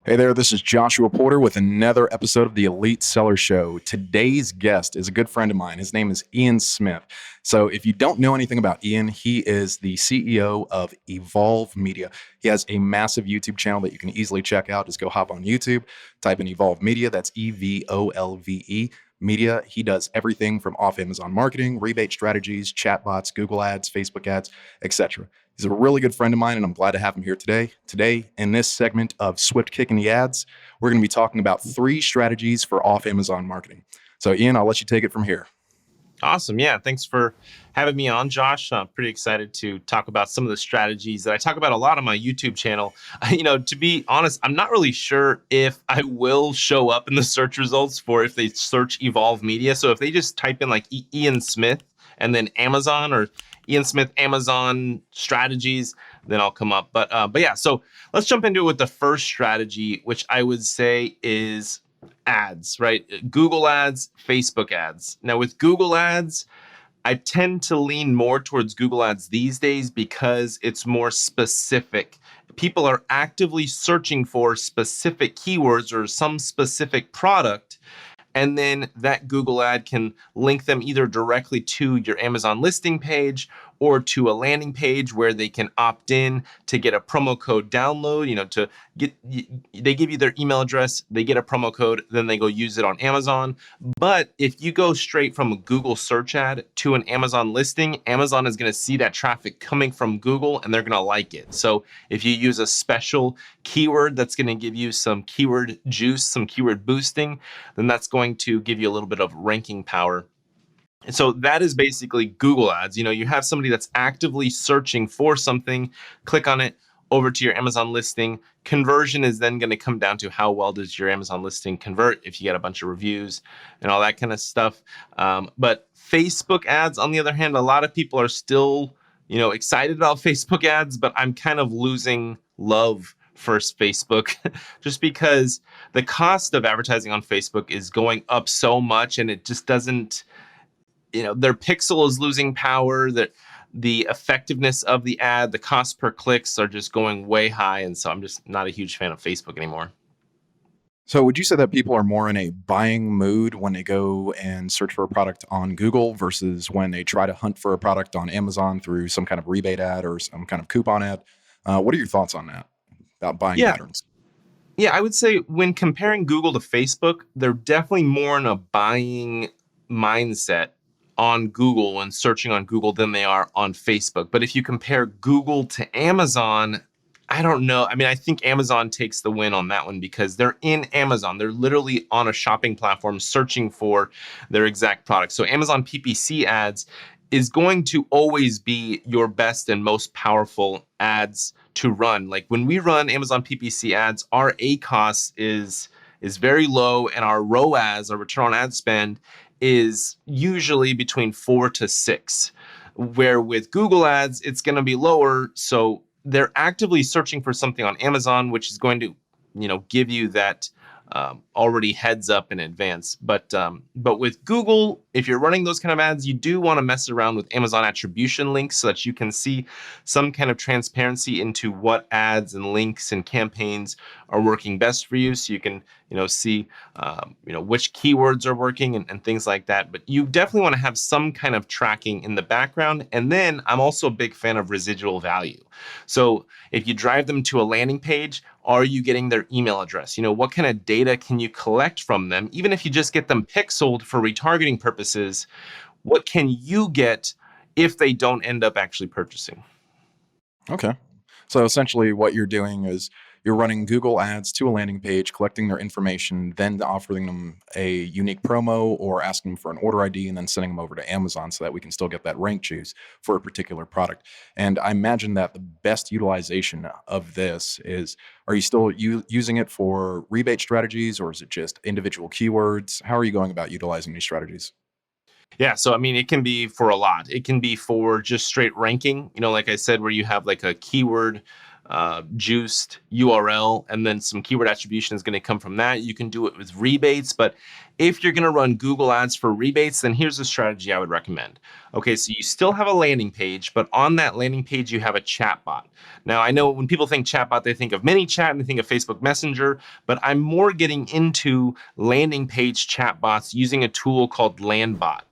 Hey there, this is Joshua Porter with another episode of the Elite Seller Show. Today's guest is a good friend of mine. His name is Ian Smith. So if you don't know anything about Ian, he is the CEO of Evolve Media. He has a massive YouTube channel that you can easily check out. Just go hop on YouTube, type in Evolve Media. That's Evolve Media. He does everything from off Amazon marketing, rebate strategies, chatbots, Google ads, Facebook ads, etc. He's a really good friend of mine, and I'm glad to have him here today. Today, in this segment of Swift Kicking the Ads, we're going to be talking about 3 strategies for off Amazon marketing. So, Ian, I'll let you take it from here. Awesome. Yeah. Thanks for having me on, Josh. I'm pretty excited to talk about some of the strategies that I talk about a lot on my YouTube channel. To be honest, I'm not really sure if I will show up in the search results for if they search Evolve Media. So if they just type in like Ian Smith and then Amazon or Ian Smith Amazon strategies, then I'll come up. But yeah, so let's jump into it with the first strategy, which I would say is ads, right? Google ads, Facebook ads. Now with Google ads, I tend to lean more towards Google ads these days because it's more specific. People are actively searching for specific keywords or some specific product. And then that Google ad can link them either directly to your Amazon listing page or to a landing page where they can opt in to get a promo code download, they give you their email address, they get a promo code, then they go use it on Amazon. But if you go straight from a Google search ad to an Amazon listing, Amazon is going to see that traffic coming from Google and they're going to like it. So if you use a special keyword that's going to give you some keyword juice, some keyword boosting, then that's going to give you a little bit of ranking power. And so that is basically Google ads. You have somebody that's actively searching for something, click on it, over to your Amazon listing. Conversion is then going to come down to how well does your Amazon listing convert if you get a bunch of reviews and all that kind of stuff. But Facebook ads, on the other hand, a lot of people are still, excited about Facebook ads, but I'm kind of losing love for Facebook just because the cost of advertising on Facebook is going up so much and it just doesn't, their pixel is losing power, that the effectiveness of the ad, the cost per clicks are just going way high. And so I'm just not a huge fan of Facebook anymore. So would you say that people are more in a buying mood when they go and search for a product on Google versus when they try to hunt for a product on Amazon through some kind of rebate ad or some kind of coupon ad? What are your thoughts on that, about buying patterns? Yeah, I would say when comparing Google to Facebook, they're definitely more in a buying mindset on Google and searching on Google than they are on Facebook. But if you compare Google to Amazon, I don't know. I mean, I think Amazon takes the win on that one because they're in Amazon. They're literally on a shopping platform searching for their exact product. So Amazon PPC ads is going to always be your best and most powerful ads to run. Like when we run Amazon PPC ads, our ACoS is very low and our ROAS, our return on ad spend, is usually between 4 to 6, where with Google ads, it's going to be lower. So they're actively searching for something on Amazon, which is going to, give you that already heads up in advance. But with Google, if you're running those kind of ads, you do want to mess around with Amazon attribution links so that you can see some kind of transparency into what ads and links and campaigns are working best for you. So you can, see, which keywords are working and things like that. But you definitely want to have some kind of tracking in the background. And then I'm also a big fan of residual value. So if you drive them to a landing page, are you getting their email address? What kind of data can you collect from them? Even if you just get them pixeled for retargeting purposes, what can you get if they don't end up actually purchasing? Okay. So essentially what you're doing is you're running Google ads to a landing page, collecting their information, then offering them a unique promo or asking them for an order ID and then sending them over to Amazon so that we can still get that rank juice for a particular product. And I imagine that the best utilization of this is, are you still using it for rebate strategies or is it just individual keywords? How are you going about utilizing these strategies? Yeah, so I mean, it can be for a lot. It can be for just straight ranking, like I said, where you have like a keyword juiced URL, and then some keyword attribution is going to come from that. You can do it with rebates, but if you're going to run Google ads for rebates, then here's a strategy I would recommend. Okay, so you still have a landing page, but on that landing page, you have a chatbot. Now, I know when people think chatbot, they think of ManyChat and they think of Facebook Messenger, but I'm more getting into landing page chatbots using a tool called Landbot.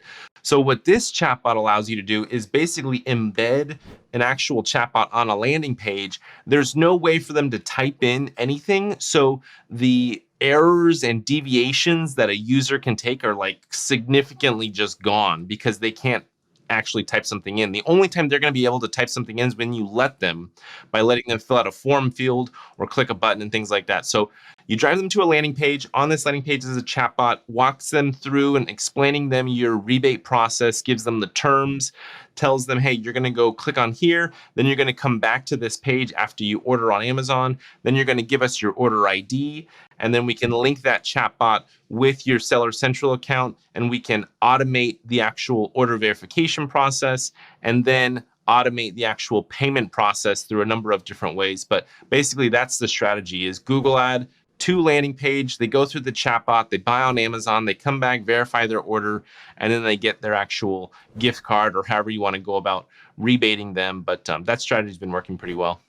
So what this chatbot allows you to do is basically embed an actual chatbot on a landing page. There's no way for them to type in anything. So the errors and deviations that a user can take are like significantly just gone because they can't actually type something in. The only time they're going to be able to type something in is when you let them, by letting them fill out a form field or click a button and things like that. So you drive them to a landing page. On this landing page is a chatbot, walks them through and explaining them your rebate process, gives them the terms, tells them, hey, you're going to go click on here. Then you're going to come back to this page after you order on Amazon. Then you're going to give us your order ID. And then we can link that chatbot with your Seller Central account, and we can automate the actual order verification process and then automate the actual payment process through a number of different ways. But basically, that's the strategy: is Google ad to landing page, they go through the chatbot, they buy on Amazon, they come back, verify their order, and then they get their actual gift card, or however you want to go about rebating them. But that strategy has been working pretty well.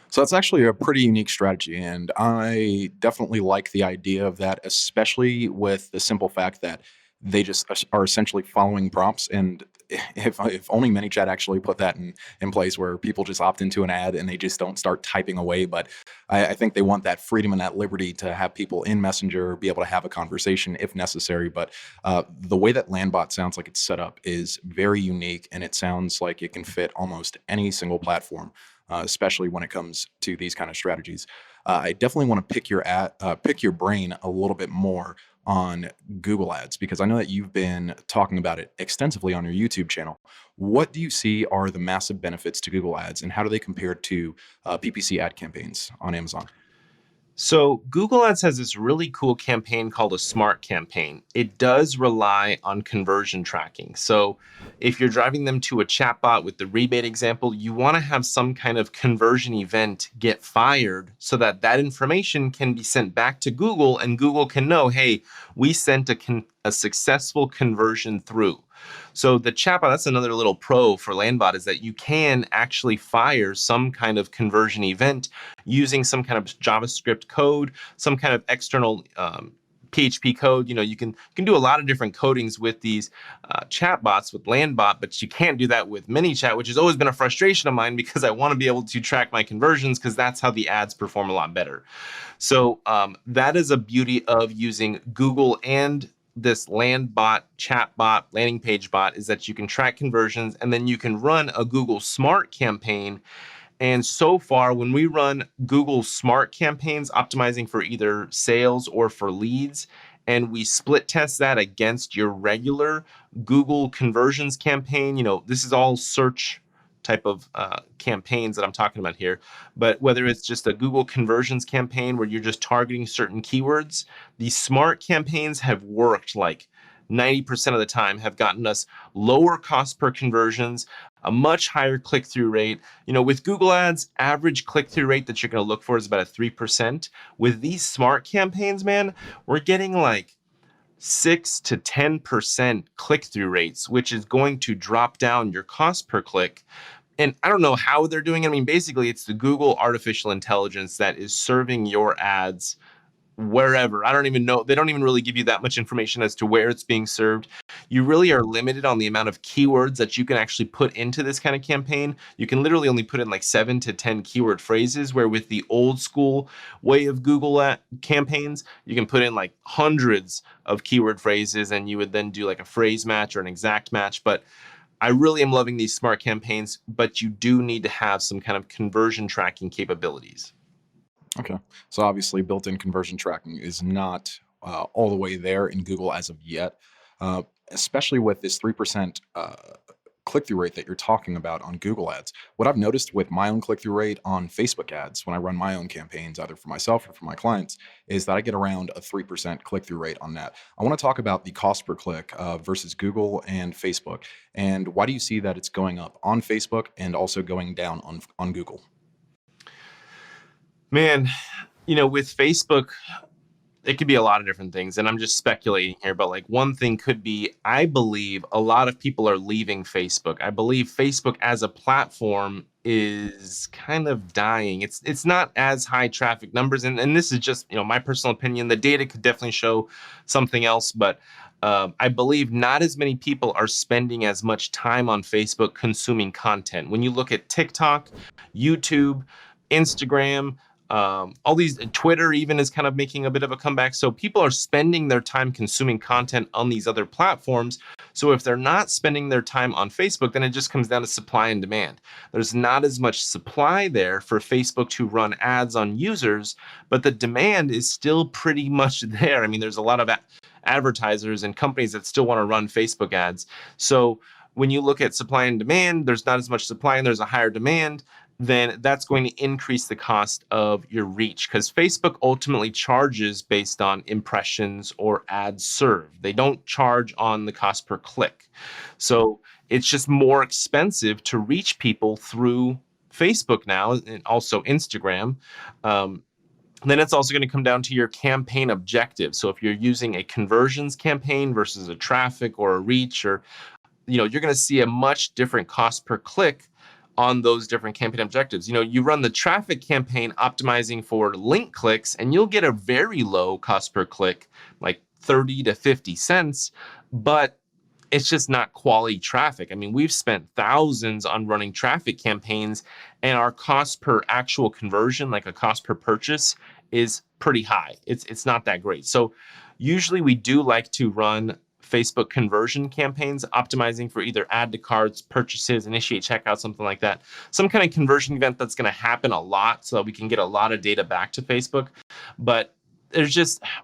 So that's actually a pretty unique strategy, and I definitely like the idea of that, especially with the simple fact that they just are essentially following prompts. And if only ManyChat actually put that in place, where people just opt into an ad and they just don't start typing away. But I think they want that freedom and that liberty to have people in Messenger be able to have a conversation if necessary. But the way that Landbot sounds like it's set up is very unique, and it sounds like it can fit almost any single platform. Especially when it comes to these kind of strategies. I definitely want to pick your brain a little bit more on Google Ads, because I know that you've been talking about it extensively on your YouTube channel. What do you see are the massive benefits to Google Ads, and how do they compare to PPC ad campaigns on Amazon? So Google Ads has this really cool campaign called a Smart Campaign. It does rely on conversion tracking. So if you're driving them to a chatbot with the rebate example, you want to have some kind of conversion event get fired so that that information can be sent back to Google, and Google can know, hey, we sent a successful conversion through. So the chatbot, that's another little pro for Landbot, is that you can actually fire some kind of conversion event using some kind of JavaScript code, some kind of external PHP code. You can do a lot of different codings with these chatbots with Landbot, but you can't do that with ManyChat, which has always been a frustration of mine because I want to be able to track my conversions, because that's how the ads perform a lot better. So that is a beauty of using Google and this Landbot, chatbot, landing page bot, is that you can track conversions, and then you can run a Google Smart campaign. And so far, when we run Google Smart campaigns, optimizing for either sales or for leads, and we split test that against your regular Google conversions campaign, this is all search type of campaigns that I'm talking about here. But whether it's just a Google conversions campaign where you're just targeting certain keywords, these smart campaigns have worked like 90% of the time, have gotten us lower cost per conversions, a much higher click-through rate. With Google Ads, average click-through rate that you're going to look for is about a 3%. With these smart campaigns, man, we're getting like 6 to 10% click-through rates, which is going to drop down your cost per click. And I don't know how they're doing it. I mean, basically, it's the Google artificial intelligence that is serving your ads wherever. I don't even know. They don't even really give you that much information as to where it's being served. You really are limited on the amount of keywords that you can actually put into this kind of campaign. You can literally only put in like 7 to 10 keyword phrases, where with the old school way of Google campaigns, you can put in like hundreds of keyword phrases, and you would then do like a phrase match or an exact match. But I really am loving these smart campaigns, but you do need to have some kind of conversion tracking capabilities. Okay. So obviously, built-in conversion tracking is not all the way there in Google as of yet, especially with this 3% click-through rate that you're talking about on Google Ads. What I've noticed with my own click-through rate on Facebook ads when I run my own campaigns, either for myself or for my clients, is that I get around a 3% click-through rate on that. I want to talk about the cost per click versus Google and Facebook. And why do you see that it's going up on Facebook and also going down on Google? Man, with Facebook, it could be a lot of different things. And I'm just speculating here, but like one thing could be I believe a lot of people are leaving Facebook. I believe Facebook as a platform is kind of dying. It's not as high traffic numbers. And this is just, my personal opinion. The data could definitely show something else, but I believe not as many people are spending as much time on Facebook consuming content. When you look at TikTok, YouTube, Instagram, all these Twitter even is kind of making a bit of a comeback. So people are spending their time consuming content on these other platforms. So if they're not spending their time on Facebook, then it just comes down to supply and demand. There's not as much supply there for Facebook to run ads on users, but the demand is still pretty much there. I mean, there's a lot of advertisers and companies that still want to run Facebook ads. So when you look at supply and demand, there's not as much supply and there's a higher demand, then that's going to increase the cost of your reach, because Facebook ultimately charges based on impressions or ads served. They don't charge on the cost per click. So it's just more expensive to reach people through Facebook now and also Instagram. Then it's also going to come down to your campaign objective. So if you're using a conversions campaign versus a traffic or a reach, or you're going to see a much different cost per click on those different campaign objectives. You run the traffic campaign optimizing for link clicks, and you'll get a very low cost per click, like 30 to 50 cents, but it's just not quality traffic. I mean, we've spent thousands on running traffic campaigns, and our cost per actual conversion, like a cost per purchase, is pretty high. It's not that great. So usually we do like to run Facebook conversion campaigns, optimizing for either add to carts, purchases, initiate checkout, something like that. Some kind of conversion event that's going to happen a lot so that we can get a lot of data back to Facebook. But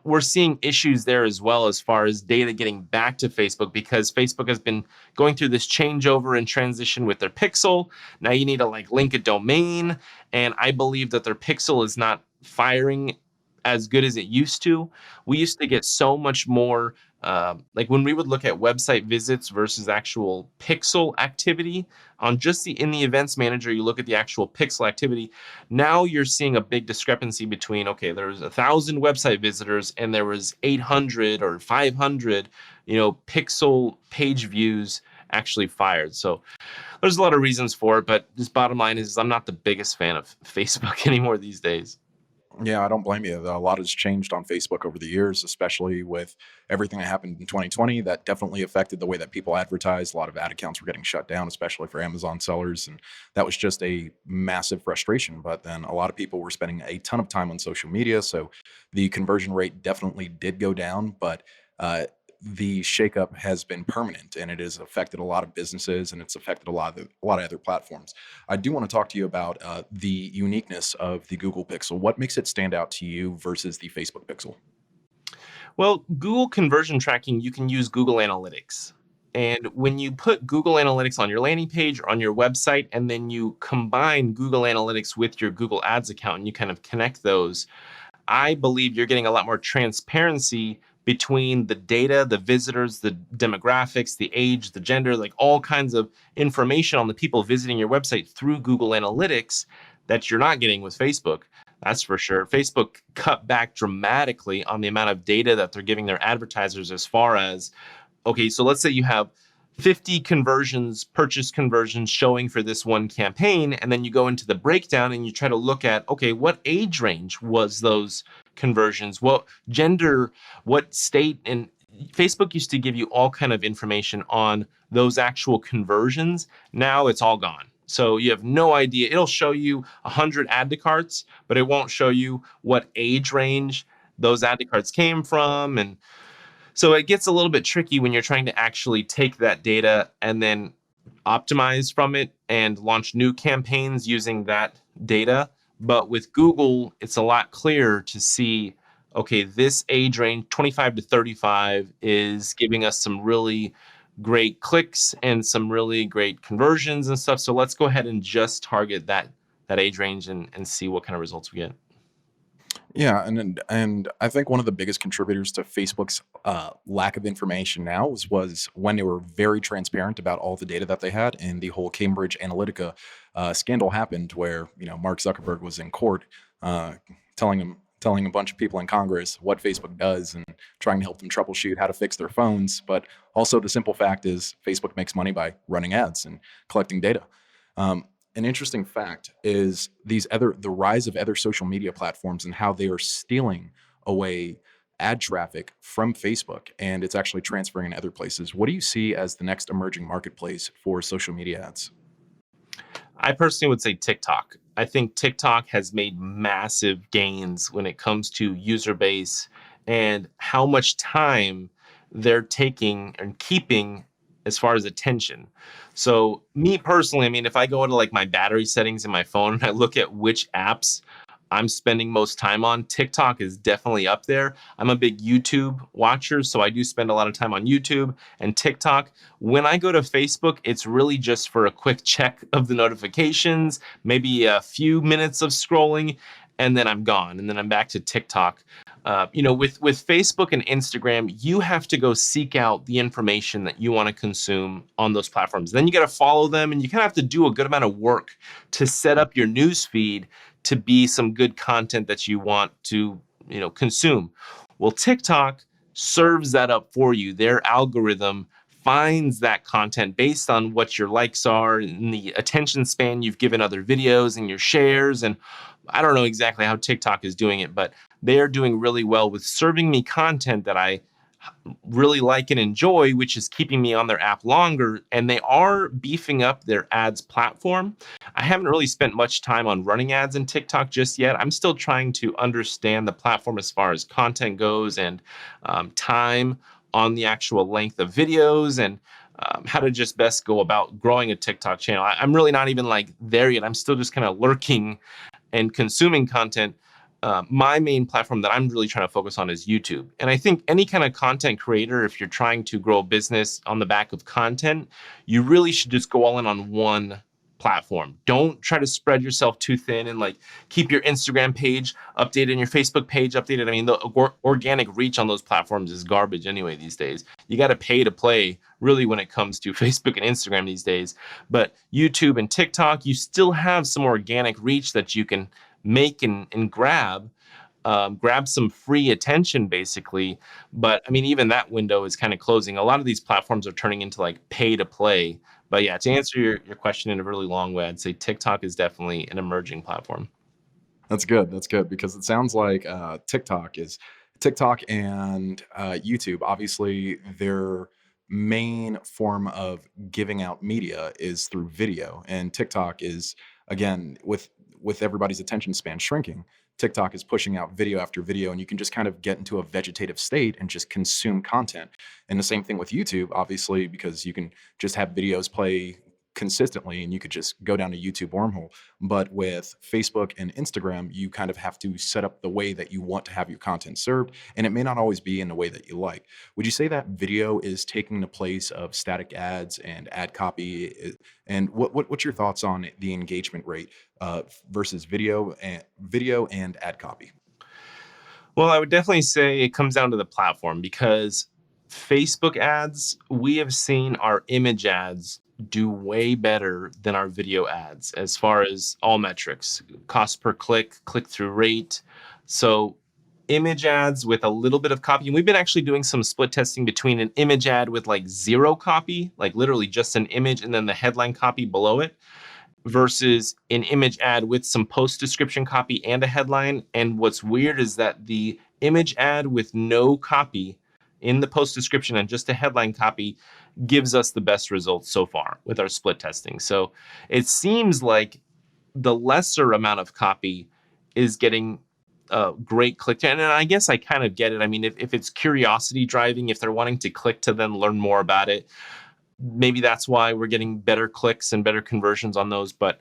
we're seeing issues there as well as far as data getting back to Facebook, because Facebook has been going through this changeover and transition with their pixel. Now you need to link a domain. And I believe that their pixel is not firing as good as it used to. We used to get so much more, like when we would look at website visits versus actual pixel activity on just in the events manager, you look at the actual pixel activity. Now you're seeing a big discrepancy between, okay, there was 1,000 website visitors and there was 800 or 500, pixel page views actually fired. So there's a lot of reasons for it, but this bottom line is I'm not the biggest fan of Facebook anymore these days. Yeah, I don't blame you. A lot has changed on Facebook over the years, especially with everything that happened in 2020. That definitely affected the way that people advertise. A lot of ad accounts were getting shut down, especially for Amazon sellers. And that was just a massive frustration. But then a lot of people were spending a ton of time on social media. So the conversion rate definitely did go down. But the shakeup has been permanent, and it has affected a lot of businesses, and it's affected a lot of other platforms. I do want to talk to you about the uniqueness of the Google Pixel. What makes it stand out to you versus the Facebook Pixel? Well, Google conversion tracking, you can use Google Analytics. And when you put Google Analytics on your landing page or on your website, and then you combine Google Analytics with your Google Ads account and you kind of connect those, I believe you're getting a lot more transparency between the data, the visitors, the demographics, the age, the gender, like all kinds of information on the people visiting your website through Google Analytics that you're not getting with Facebook. That's for sure. Facebook cut back dramatically on the amount of data that they're giving their advertisers, as far as, okay, so let's say you have 50 conversions, purchase conversions showing for this one campaign, and then you go into the breakdown and you try to look at, okay, what age range was those conversions, what gender, what state. And Facebook used to give you all kind of information on those actual conversions. Now it's all gone. So you have no idea. It'll show you 100 add to carts, but it won't show you what age range those add to carts came from. And so it gets a little bit tricky when you're trying to actually take that data and then optimize from it and launch new campaigns using that data. But with Google, it's a lot clearer to see, okay, this age range, 25 to 35, is giving us some really great clicks and some really great conversions and stuff. So let's go ahead and just target that age range and see what kind of results we get. Yeah, and I think one of the biggest contributors to Facebook's lack of information now was when they were very transparent about all the data that they had, and the whole Cambridge Analytica scandal happened, where Mark Zuckerberg was in court uh, telling a bunch of people in Congress what Facebook does and trying to help them troubleshoot how to fix their phones. But also, the simple fact is Facebook makes money by running ads and collecting data. Um, an interesting fact is the rise of other social media platforms and how they are stealing away ad traffic from Facebook, and it's actually transferring in other places. What do you see as the next emerging marketplace for social media ads? I personally would say TikTok. I think TikTok has made massive gains when it comes to user base and how much time they're taking and keeping as far as attention. So, me personally, I mean, if I go into like my battery settings in my phone and I look at which apps I'm spending most time on, TikTok is definitely up there. I'm a big YouTube watcher, so I do spend a lot of time on YouTube and TikTok. When I go to Facebook, it's really just for a quick check of the notifications, maybe a few minutes of scrolling, and then I'm gone. And then I'm back to TikTok. With Facebook and Instagram, you have to go seek out the information that you want to consume on those platforms. Then you got to follow them, and you kind of have to do a good amount of work to set up your news feed to be some good content that you want to, consume. Well, TikTok serves that up for you. Their algorithm finds that content based on what your likes are and the attention span you've given other videos and your shares. And I don't know exactly how TikTok is doing it, but they're doing really well with serving me content that I really like and enjoy, which is keeping me on their app longer. And they are beefing up their ads platform. I haven't really spent much time on running ads in TikTok just yet. I'm still trying to understand the platform as far as content goes and time on the actual length of videos and how to just best go about growing a TikTok channel. I'm really not even like there yet. I'm still just kind of lurking and consuming content. My main platform that I'm really trying to focus on is YouTube. And I think any kind of content creator, if you're trying to grow a business on the back of content, you really should just go all in on one platform. Don't try to spread yourself too thin and like keep your Instagram page updated and your Facebook page updated. I mean, the organic reach on those platforms is garbage anyway these days. You got to pay to play really when it comes to Facebook and Instagram these days. But YouTube and TikTok, you still have some organic reach that you can make and grab some free attention basically. But I mean, even that window is kind of closing. A lot of these platforms are turning into like pay to play. But yeah, to answer your question in a really long way, I'd say TikTok is definitely an emerging platform. That's good. That's good because it sounds like TikTok and YouTube. Obviously, their main form of giving out media is through video, and TikTok is again with everybody's attention span shrinking. TikTok is pushing out video after video, and you can just kind of get into a vegetative state and just consume content. And the same thing with YouTube, obviously, because you can just have videos play consistently and you could just go down to YouTube wormhole. But with Facebook and Instagram, you kind of have to set up the way that you want to have your content served, and it may not always be in the way that you like. Would you say that video is taking the place of static ads and ad copy? And what's your thoughts on the engagement rate versus video and ad copy? Well, I would definitely say it comes down to the platform because Facebook ads, we have seen our image ads do way better than our video ads as far as all metrics, cost per click, click through rate. So, image ads with a little bit of copy. And we've been actually doing some split testing between an image ad with like zero copy, like literally just an image and then the headline copy below it, versus an image ad with some post description copy and a headline. And what's weird is that the image ad with no copy in the post description and just a headline copy gives us the best results so far with our split testing. So it seems like the lesser amount of copy is getting great click to, and I guess I kind of get it. I mean, if it's curiosity driving, if they're wanting to click to then learn more about it, maybe that's why we're getting better clicks and better conversions on those. But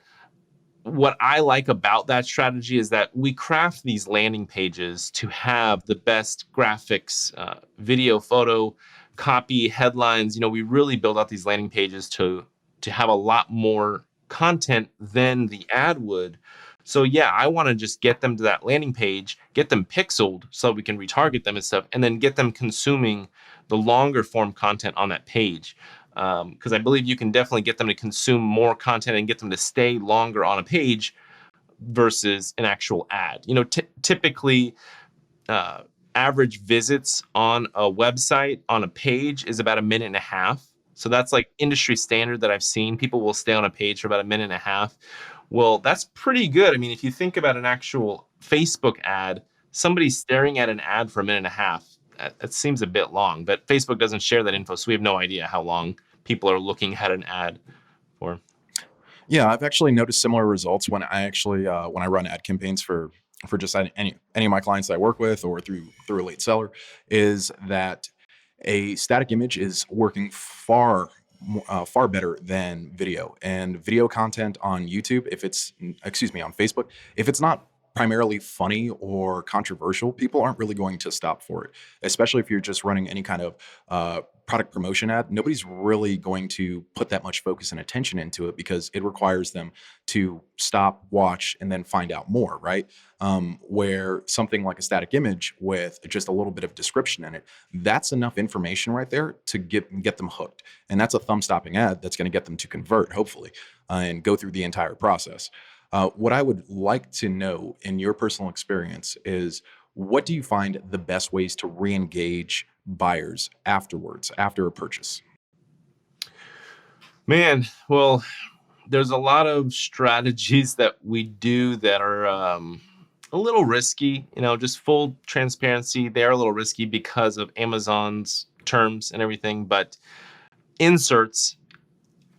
what I like about that strategy is that we craft these landing pages to have the best graphics, video, photo, copy, headlines. We really build out these landing pages to have a lot more content than the ad would. So yeah, I want to just get them to that landing page, get them pixeled so we can retarget them and stuff, and then get them consuming the longer form content on that page. Because I believe you can definitely get them to consume more content and get them to stay longer on a page versus an actual ad. Typically, uh, average visits on a website on a page is about a minute and a half. So that's like industry standard that I've seen. People will stay on a page for about a minute and a half. Well, that's pretty good. I mean, if you think about an actual Facebook ad, somebody staring at an ad for a minute and a half, that seems a bit long. But Facebook doesn't share that info, so we have no idea how long people are looking at an ad for. Yeah, I've actually noticed similar results when I run ad campaigns for just any of my clients that I work with or through Elite Seller, is that a static image is working far better than video. And video content on YouTube, on Facebook, if it's not primarily funny or controversial, people aren't really going to stop for it. Especially if you're just running any kind of product promotion ad, nobody's really going to put that much focus and attention into it because it requires them to stop, watch, and then find out more, right? Where something like a static image with just a little bit of description in it, that's enough information right there to get them hooked. And that's a thumb-stopping ad that's going to get them to convert, hopefully, and go through the entire process. What I would like to know in your personal experience is, what do you find the best ways to re-engage buyers afterwards, after a purchase? Man, well, there's a lot of strategies that we do that are a little risky. Just full transparency, they're a little risky because of Amazon's terms and everything. But inserts,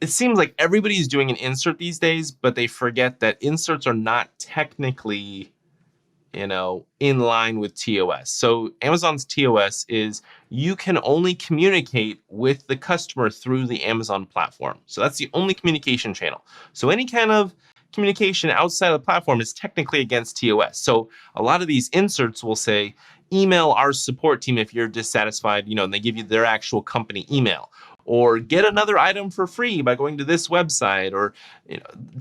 it seems like everybody's doing an insert these days, but they forget that inserts are not technically in line with TOS. So Amazon's TOS is you can only communicate with the customer through the Amazon platform. So that's the only communication channel. So any kind of communication outside of the platform is technically against TOS. So a lot of these inserts will say, email our support team if you're dissatisfied, and they give you their actual company email. Or get another item for free by going to this website, or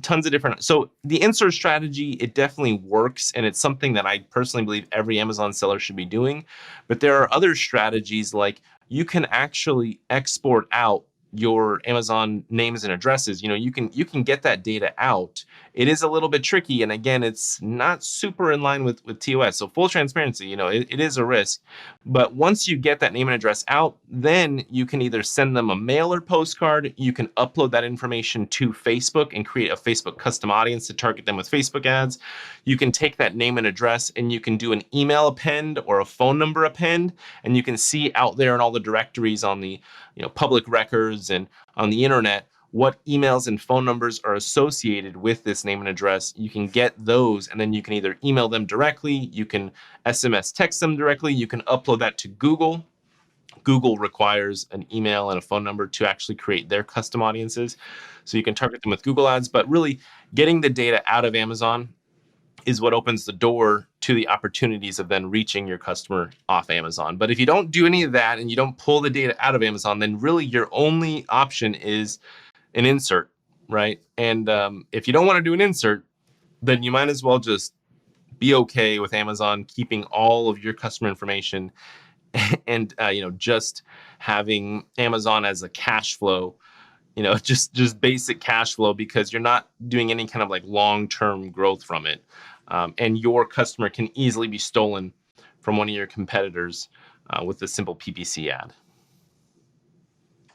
tons of different. So the insert strategy, it definitely works, and it's something that I personally believe every Amazon seller should be doing. But there are other strategies, like you can actually export out your Amazon names and addresses. You can get that data out. It is a little bit tricky, and again, it's not super in line with TOS. So full transparency, it is a risk. But once you get that name and address out, then you can either send them a mail or postcard. You can upload that information to Facebook and create a Facebook custom audience to target them with Facebook ads. You can take that name and address and you can do an email append or a phone number append, and you can see out there in all the directories on the public records and on the internet what emails and phone numbers are associated with this name and address. You can get those, and then you can either email them directly, you can SMS text them directly, you can upload that to Google. Google requires an email and a phone number to actually create their custom audiences. So you can target them with Google ads, but really getting the data out of Amazon is what opens the door to the opportunities of then reaching your customer off Amazon. But if you don't do any of that and you don't pull the data out of Amazon, then really your only option is an insert, right? And if you don't want to do an insert, then you might as well just be okay with Amazon keeping all of your customer information and just having Amazon as a cash flow, just basic cash flow, because you're not doing any kind of like long-term growth from it. And your customer can easily be stolen from one of your competitors with a simple PPC ad.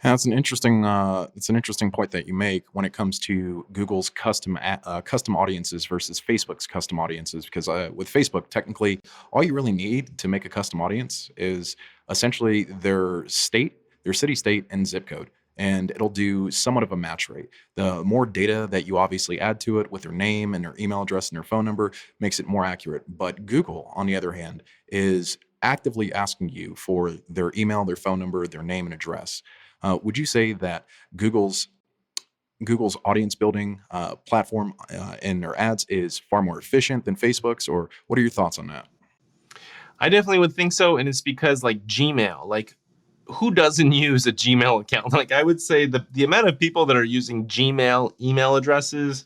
And that's an interesting point that you make when it comes to Google's custom audiences versus Facebook's custom audiences. Because with Facebook, technically, all you really need to make a custom audience is essentially their state, their city, state, and zip code, and it'll do somewhat of a match rate. The more data that you obviously add to it with their name and their email address and their phone number makes it more accurate. But Google, on the other hand, is actively asking you for their email, their phone number, their name, and address. Would you say that Google's audience building platform and their ads is far more efficient than Facebook's, or what are your thoughts on that? I definitely would think so, and it's because like Gmail, like who doesn't use a Gmail account? Like I would say the amount of people that are using Gmail email addresses,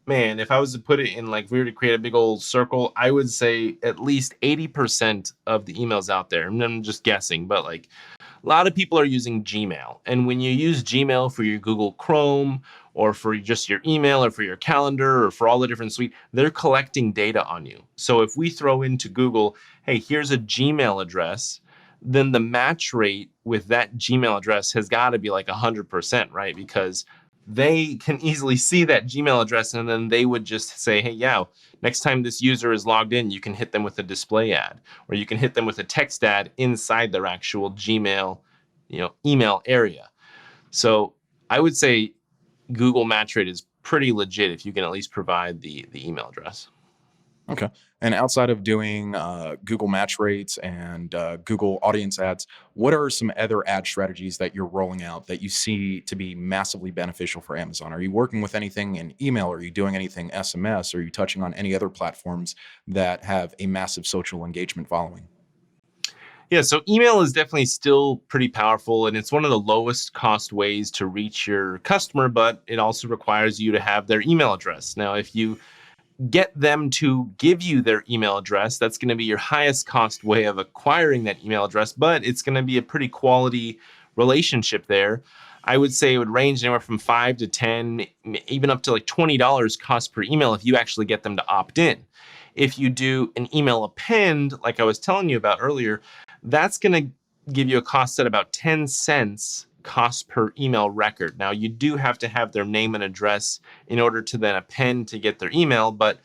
man, if I was to put it in, like, if we were to create a big old circle, I would say at least 80% of the emails out there, and I'm just guessing, but like a lot of people are using Gmail. And when you use Gmail for your Google Chrome or for just your email or for your calendar or for all the different suite, they're collecting data on you. So if we throw into Google, hey, here's a Gmail address, then the match rate with that Gmail address has got to be like 100%, right? Because they can easily see that Gmail address and then they would just say, hey, yeah, next time this user is logged in, you can hit them with a display ad, or you can hit them with a text ad inside their actual Gmail, email area. So I would say Google match rate is pretty legit if you can at least provide the email address. Okay. And outside of doing Google match rates and Google audience ads, what are some other ad strategies that you're rolling out that you see to be massively beneficial for Amazon? Are you working with anything in email? Are you doing anything SMS? Are you touching on any other platforms that have a massive social engagement following? Yeah, so email is definitely still pretty powerful, and it's one of the lowest cost ways to reach your customer, but it also requires you to have their email address. Now, if you get them to give you their email address, that's going to be your highest cost way of acquiring that email address, but it's going to be a pretty quality relationship there. I would say it would range anywhere from 5 to 10, even up to like $20 cost per email if you actually get them to opt in. If you do an email append, like I was telling you about earlier, that's going to give you a cost at about 10 cents cost per email record. Now, you do have to have their name and address in order to then append to get their email, but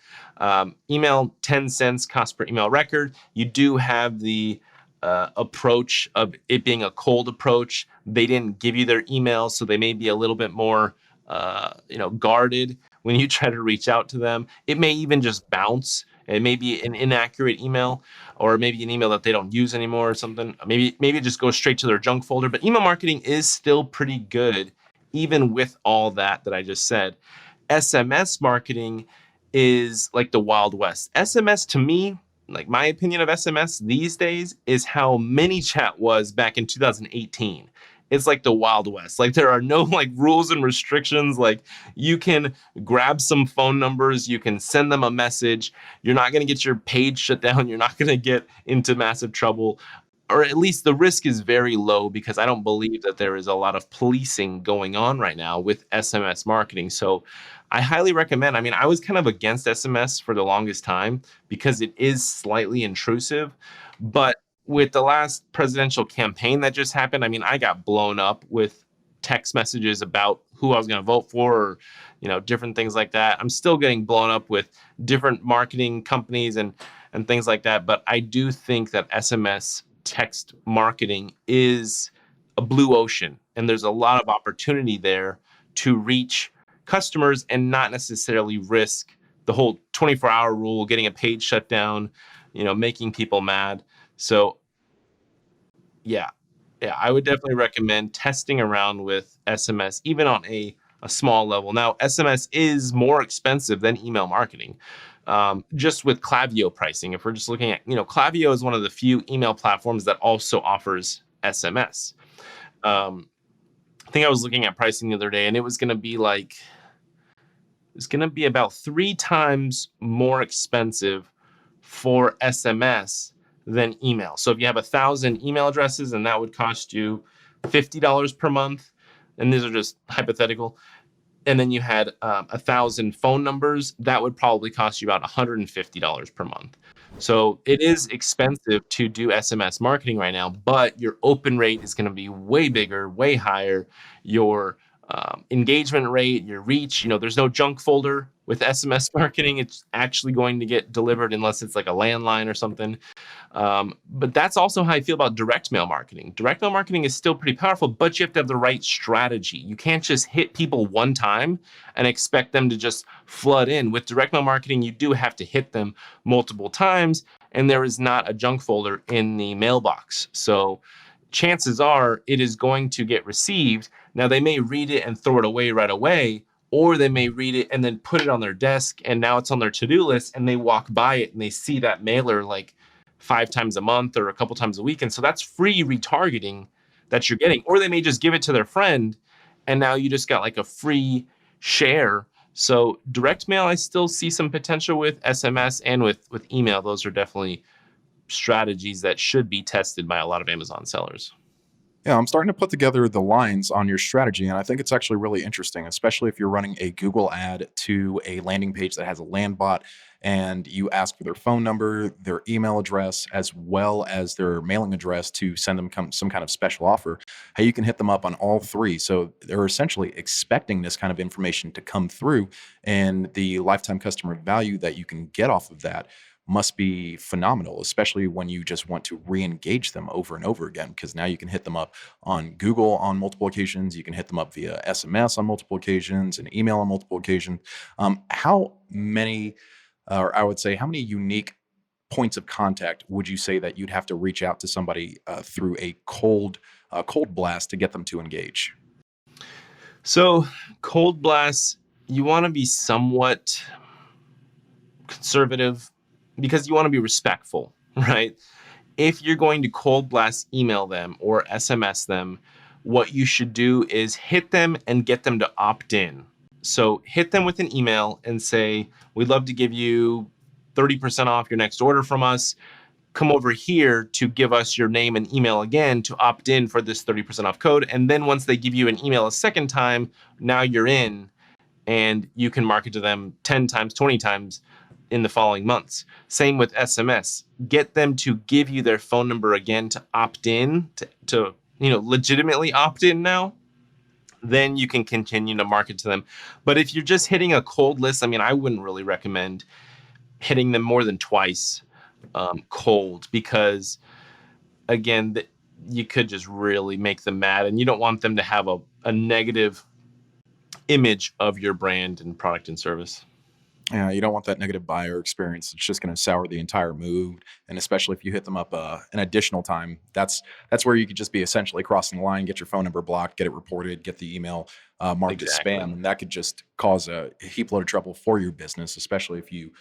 email 10 cents cost per email record. You do have the approach of it being a cold approach. They didn't give you their email, so they may be a little bit more guarded when you try to reach out to them. It may even just bounce. It may be an inaccurate email, or maybe an email that they don't use anymore or something. Maybe it just goes straight to their junk folder. But email marketing is still pretty good, even with all that I just said. SMS marketing is like the Wild West. SMS, to me, like my opinion of SMS these days, is how ManyChat was back in 2018. It's like the Wild West. Like there are no like rules and restrictions. Like you can grab some phone numbers, you can send them a message. You're not going to get your page shut down. You're not going to get into massive trouble, or at least the risk is very low, because I don't believe that there is a lot of policing going on right now with SMS marketing. So I highly recommend. I mean, I was kind of against SMS for the longest time because it is slightly intrusive, but with the last presidential campaign that just happened, I mean, I got blown up with text messages about who I was going to vote for, or, different things like that. I'm still getting blown up with different marketing companies and things like that. But I do think that SMS text marketing is a blue ocean, and there's a lot of opportunity there to reach customers and not necessarily risk the whole 24-hour rule, getting a page shut down, making people mad. So yeah, I would definitely recommend testing around with SMS, even on a small level. Now, SMS is more expensive than email marketing, just with Klaviyo pricing. If we're just looking at, Klaviyo is one of the few email platforms that also offers SMS. I think I was looking at pricing the other day, and it was going to be about 3 times more expensive for SMS than email. So if you have 1,000 email addresses, and that would cost you $50 per month, and these are just hypothetical, and then you had 1,000 phone numbers, that would probably cost you about $150 per month. So it is expensive to do SMS marketing right now, but your open rate is going to be way bigger, way higher. Your engagement rate, your reach, there's no junk folder with SMS marketing. It's actually going to get delivered unless it's like a landline or something. But that's also how I feel about direct mail marketing. Direct mail marketing is still pretty powerful, but you have to have the right strategy. You can't just hit people one time and expect them to just flood in. With direct mail marketing, you do have to hit them multiple times, and there is not a junk folder in the mailbox. So chances are it is going to get received. Now, they may read it and throw it away right away, or they may read it and then put it on their desk, and now it's on their to-do list, and they walk by it and they see that mailer like 5 times a month or a couple times a week. And so that's free retargeting that you're getting. Or they may just give it to their friend, and now you just got like a free share. So direct mail, I still see some potential with SMS and with email. Those are definitely strategies that should be tested by a lot of Amazon sellers. Yeah, I'm starting to put together the lines on your strategy, and I think it's actually really interesting, especially if you're running a Google ad to a landing page that has a land bot and you ask for their phone number, their email address, as well as their mailing address to send them some kind of special offer. How you can hit them up on all three. So they're essentially expecting this kind of information to come through, and the lifetime customer value that you can get off of that must be phenomenal, especially when you just want to re-engage them over and over again, because now you can hit them up on Google on multiple occasions. You can hit them up via SMS on multiple occasions and email on multiple occasions. How many, or I would say, how many unique points of contact would you say that you'd have to reach out to somebody through a cold blast to get them to engage? So, cold blasts, you want to be somewhat conservative because you want to be respectful, right? If you're going to cold blast email them or SMS them, what you should do is hit them and get them to opt in. So hit them with an email and say, we'd love to give you 30% off your next order from us. Come over here to give us your name and email again to opt in for this 30% off code. And then once they give you an email a second time, now you're in and you can market to them 10 times, 20 times in the following months. Same with SMS. Get them to give you their phone number again to opt in, to legitimately opt in now. Then you can continue to market to them. But if you're just hitting a cold list, I mean, I wouldn't really recommend hitting them more than twice cold, because again, you could just really make them mad, and you don't want them to have a negative image of your brand and product and service. Yeah, you don't want that negative buyer experience. It's just going to sour the entire mood, and especially if you hit them up an additional time, that's where you could just be essentially crossing the line, get your phone number blocked, get it reported, get the email marked as Exactly. spam, and that could just cause a heap load of trouble for your business, especially if you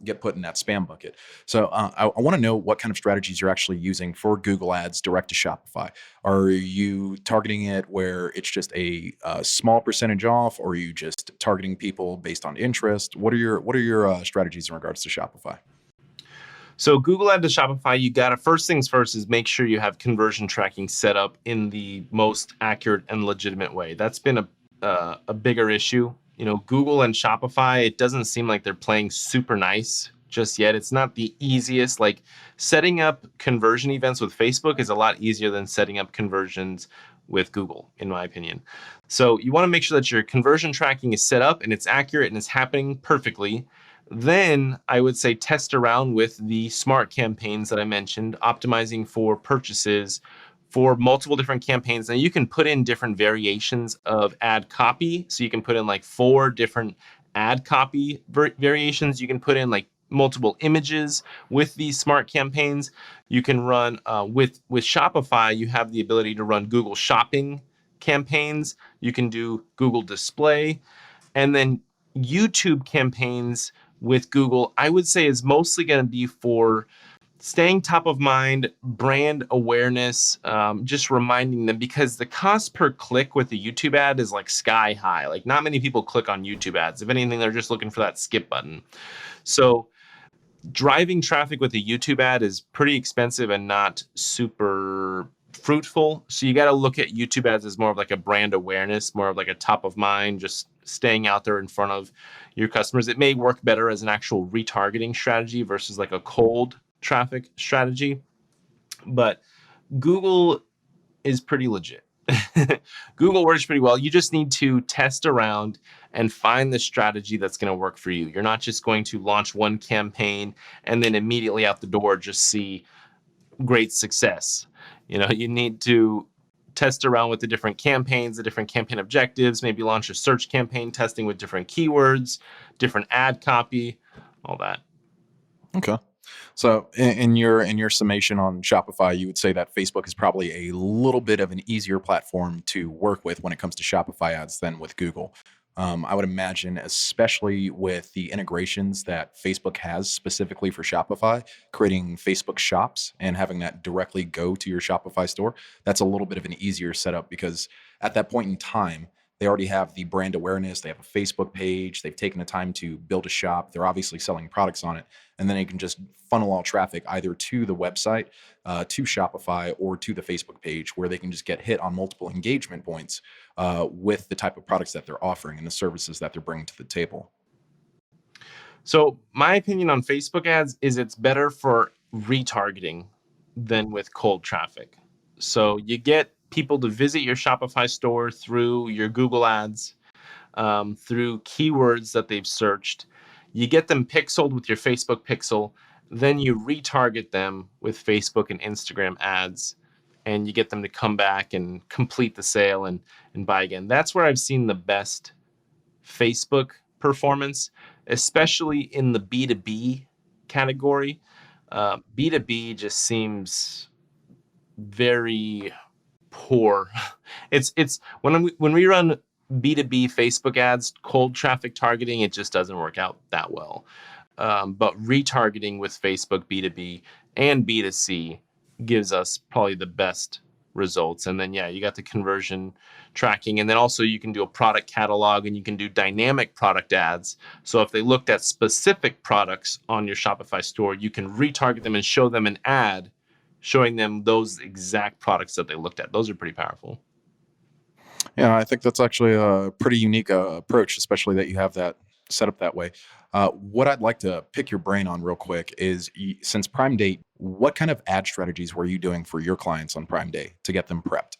get put in that spam bucket. So I want to know what kind of strategies you're actually using for Google Ads direct to Shopify. Are you targeting it where it's just a small percentage off, or are you just targeting people based on interest? What are your strategies in regards to Shopify? So Google Add to Shopify, you got to, first things first is make sure you have conversion tracking set up in the most accurate and legitimate way. That's been a bigger issue. Google and Shopify, it doesn't seem like they're playing super nice just yet. It's not the easiest. Like, setting up conversion events with Facebook is a lot easier than setting up conversions with Google, in my opinion. So you want to make sure that your conversion tracking is set up and it's accurate and it's happening perfectly. Then I would say test around with the smart campaigns that I mentioned, optimizing for purchases for multiple different campaigns. Now you can put in different variations of ad copy. So you can put in like 4 different ad copy variations. You can put in like multiple images with these smart campaigns. You can run with Shopify, you have the ability to run Google Shopping campaigns. You can do Google Display, and then YouTube campaigns with Google, I would say, is mostly going to be for staying top of mind, brand awareness, just reminding them, because the cost per click with the YouTube ad is like sky high. Like, not many people click on YouTube ads. If anything, they're just looking for that skip button. So driving traffic with a YouTube ad is pretty expensive and not super fruitful. So you got to look at YouTube ads as more of like a brand awareness, more of like a top of mind, just staying out there in front of your customers. It may work better as an actual retargeting strategy versus like a cold traffic strategy. But Google is pretty legit. Google works pretty well. You just need to test around and find the strategy that's going to work for you. You're not just going to launch one campaign and then immediately out the door just see great success. You need to test around with the different campaigns, the different campaign objectives, maybe launch a search campaign testing with different keywords, different ad copy, all that. Okay. So in your summation on Shopify, you would say that Facebook is probably a little bit of an easier platform to work with when it comes to Shopify ads than with Google. I would imagine, especially with the integrations that Facebook has specifically for Shopify, creating Facebook shops and having that directly go to your Shopify store, that's a little bit of an easier setup, because at that point in time, They already have the brand awareness. They have a Facebook page. They've taken the time to build a shop. They're obviously selling products on it. And then they can just funnel all traffic either to the website, to Shopify, or to the Facebook page, where they can just get hit on multiple engagement points with the type of products that they're offering and the services that they're bringing to the table. So my opinion on Facebook ads is it's better for retargeting than with cold traffic. So you get people to visit your Shopify store through your Google ads, through keywords that they've searched. You get them pixeled with your Facebook pixel. Then you retarget them with Facebook and Instagram ads, and you get them to come back and complete the sale and buy again. That's where I've seen the best Facebook performance, especially in the B2B category. B2B just seems very poor. It's when we run B2B Facebook ads, cold traffic targeting, it just doesn't work out that well. But retargeting with Facebook B2B and B2C gives us probably the best results. And then, yeah, you got the conversion tracking. And then also you can do a product catalog and you can do dynamic product ads. So if they looked at specific products on your Shopify store, you can retarget them and show them an ad showing them those exact products that they looked at. Those are pretty powerful. Yeah, I think that's actually a pretty unique approach, especially that you have that set up that way. What I'd like to pick your brain on real quick is, since Prime Day, what kind of ad strategies were you doing for your clients on Prime Day to get them prepped?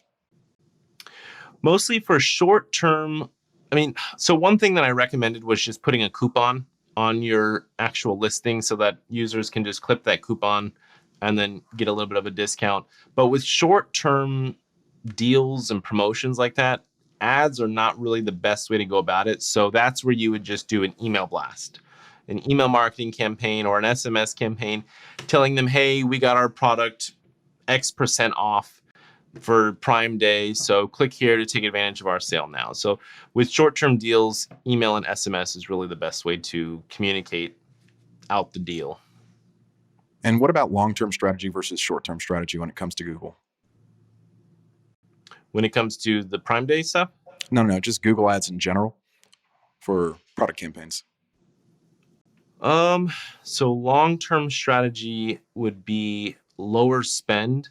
Mostly for short term. So one thing that I recommended was just putting a coupon on your actual listing so that users can just clip that coupon and then get a little bit of a discount. But with short term deals and promotions like that, ads are not really the best way to go about it. So that's where you would just do an email blast, an email marketing campaign or an SMS campaign telling them, hey, we got our product X% off for Prime Day. So click here to take advantage of our sale now. So with short-term deals, email and SMS is really the best way to communicate out the deal. And what about long-term strategy versus short-term strategy when it comes to Google? When it comes to the Prime Day stuff? No, just Google ads in general for product campaigns. So long-term strategy would be lower spend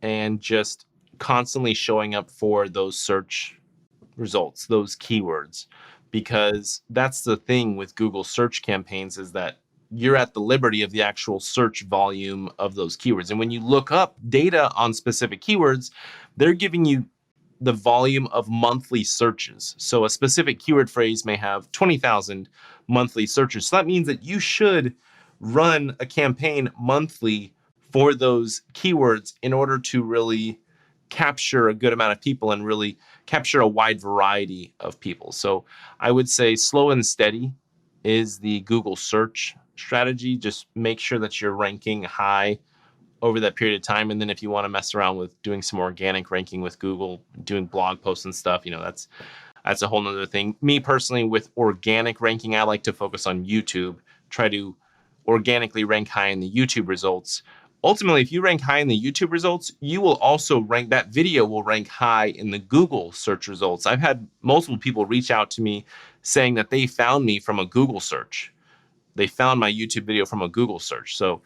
and just constantly showing up for those search results, those keywords, because that's the thing with Google search campaigns, is that you're at the liberty of the actual search volume of those keywords. And when you look up data on specific keywords, they're giving you the volume of monthly searches. So a specific keyword phrase may have 20,000 monthly searches. So that means that you should run a campaign monthly for those keywords in order to really capture a good amount of people and really capture a wide variety of people. So I would say slow and steady is the Google search strategy. Just make sure that you're ranking high over that period of time. And then if you want to mess around with doing some organic ranking with Google, doing blog posts and stuff, that's a whole nother thing. Me personally, with organic ranking, I like to focus on YouTube, try to organically rank high in the YouTube results. Ultimately, if you rank high in the YouTube results, you will also that video will rank high in the Google search results. I've had multiple people reach out to me saying that they found me from a Google search. They found my YouTube video from a Google search. So,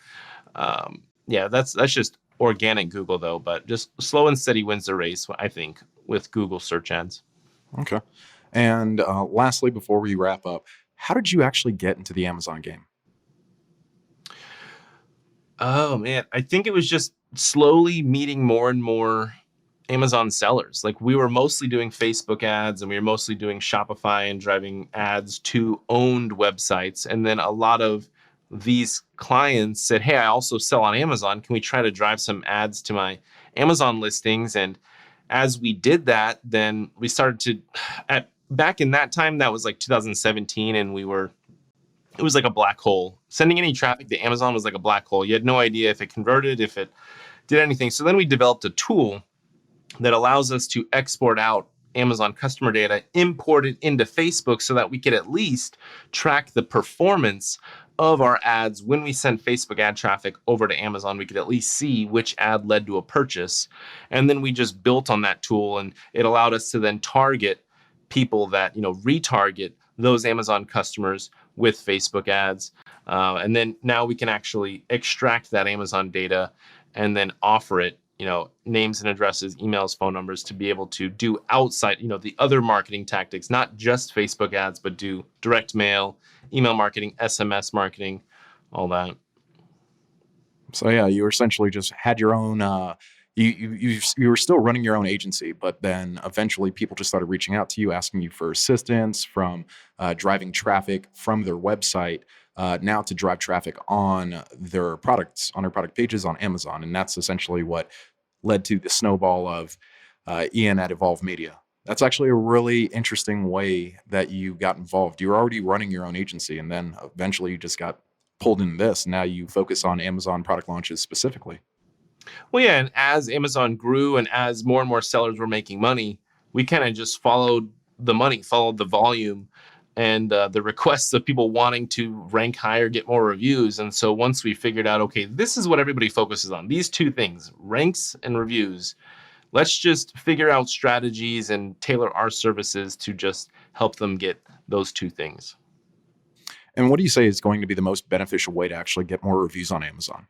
yeah, that's just organic Google though, but just slow and steady wins the race, I think, with Google search ads. Okay. And lastly, before we wrap up, how did you actually get into the Amazon game? Oh man, I think it was just slowly meeting more and more Amazon sellers. Like, we were mostly doing Facebook ads and we were mostly doing Shopify and driving ads to owned websites. And then a lot of these clients said, hey, I also sell on Amazon. Can we try to drive some ads to my Amazon listings? And as we did that, then we started to, back in that time, that was like 2017, and it was like a black hole. Sending any traffic to Amazon was like a black hole. You had no idea if it converted, if it did anything. So then we developed a tool that allows us to export out Amazon customer data, import it into Facebook so that we could at least track the performance of our ads. When we send Facebook ad traffic over to Amazon, we could at least see which ad led to a purchase. And then we just built on that tool, and it allowed us to then target people that retarget those Amazon customers with Facebook ads. And then now we can actually extract that Amazon data and then offer it, names and addresses, emails, phone numbers, to be able to do outside, the other marketing tactics, not just Facebook ads, but do direct mail, email marketing, SMS marketing, all that. So yeah, you essentially just had your own. You were still running your own agency, but then eventually people just started reaching out to you, asking you for assistance from driving traffic from their website now to drive traffic on their products, on their product pages on Amazon, and that's essentially what led to the snowball of Ian at Evolve Media. That's actually a really interesting way that you got involved. You were already running your own agency, and then eventually you just got pulled into this. Now you focus on Amazon product launches specifically. Well, yeah, and as Amazon grew and as more and more sellers were making money, we kind of just followed the money, followed the volume, and the requests of people wanting to rank higher, get more reviews. And so once we figured out, okay, this is what everybody focuses on, these two things, ranks and reviews, let's just figure out strategies and tailor our services to just help them get those two things. And what do you say is going to be the most beneficial way to actually get more reviews on Amazon?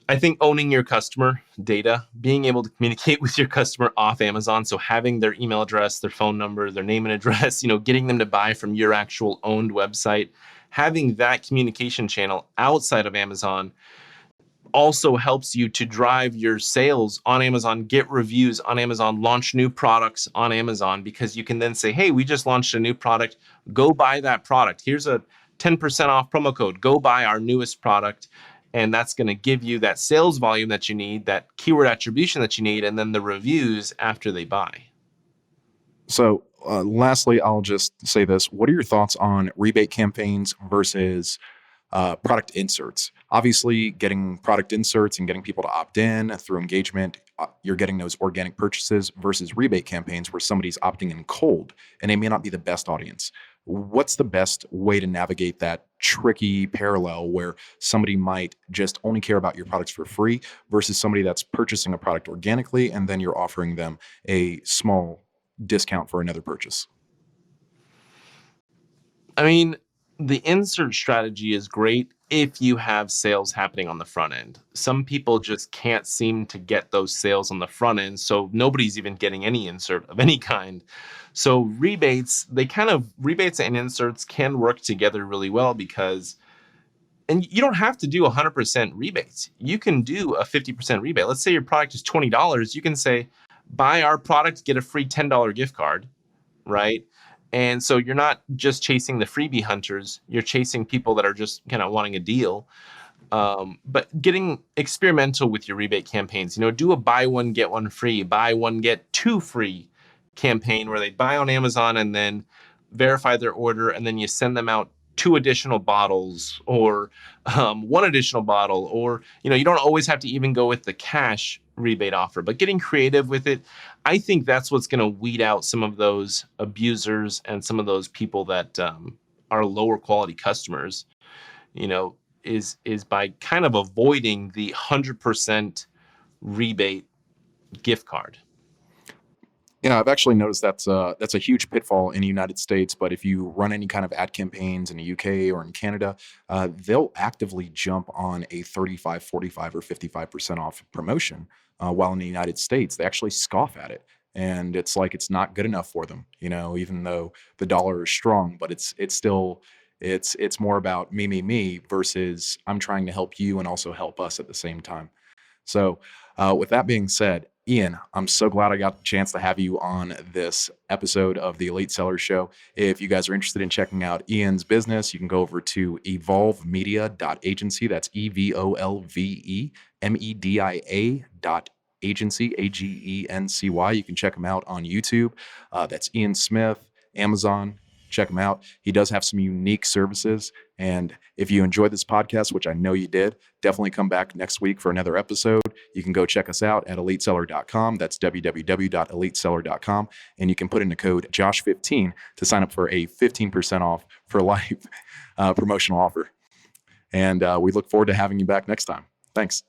I think owning your customer data, being able to communicate with your customer off Amazon. So having their email address, their phone number, their name and address, getting them to buy from your actual owned website, having that communication channel outside of Amazon also helps you to drive your sales on Amazon, get reviews on Amazon, launch new products on Amazon, because you can then say, hey, we just launched a new product. Go buy that product. Here's a 10% off promo code. Go buy our newest product. And that's going to give you that sales volume that you need, that keyword attribution that you need, and then the reviews after they buy. So lastly, I'll just say this. What are your thoughts on rebate campaigns versus product inserts? Obviously, getting product inserts and getting people to opt in through engagement, you're getting those organic purchases versus rebate campaigns where somebody's opting in cold and they may not be the best audience. What's the best way to navigate that tricky parallel where somebody might just only care about your products for free versus somebody that's purchasing a product organically and then you're offering them a small discount for another purchase? I mean, the insert strategy is great if you have sales happening on the front end. Some people just can't seem to get those sales on the front end, so nobody's even getting any insert of any kind. So rebates and inserts can work together really well because, and you don't have to do 100% rebates. You can do a 50% rebate. Let's say your product is $20. You can say, buy our product, get a free $10 gift card, right? And so you're not just chasing the freebie hunters, you're chasing people that are just kind of wanting a deal. But getting experimental with your rebate campaigns, do a buy one, get one free, buy one, get two free campaign where they buy on Amazon and then verify their order. And then you send them out 2 additional bottles or 1 additional bottle, or, you don't always have to even go with the cash rebate offer, but getting creative with it. I think that's what's going to weed out some of those abusers and some of those people that are lower quality customers, is by kind of avoiding the 100% rebate gift card. Yeah, I've actually noticed that's a huge pitfall in the United States. But if you run any kind of ad campaigns in the UK or in Canada, they'll actively jump on a 35, 45, or 55% off promotion. While in the United States, they actually scoff at it. And it's like it's not good enough for them, even though the dollar is strong, but it's still it's more about me versus I'm trying to help you and also help us at the same time. So, with that being said, Ian, I'm so glad I got the chance to have you on this episode of the Elite Seller Show. If you guys are interested in checking out Ian's business, you can go over to evolvemedia.agency. That's EVOLVEMEDIA.agency, AGENCY. You can check him out on YouTube. That's Ian Smith, Amazon. Check him out. He does have some unique services. And if you enjoyed this podcast, which I know you did, definitely come back next week for another episode. You can go check us out at eliteseller.com. That's www.eliteseller.com. And you can put in the code Josh15 to sign up for a 15% off for life promotional offer. And we look forward to having you back next time. Thanks.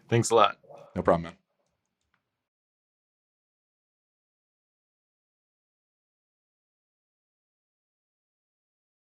Thanks a lot. No problem, man.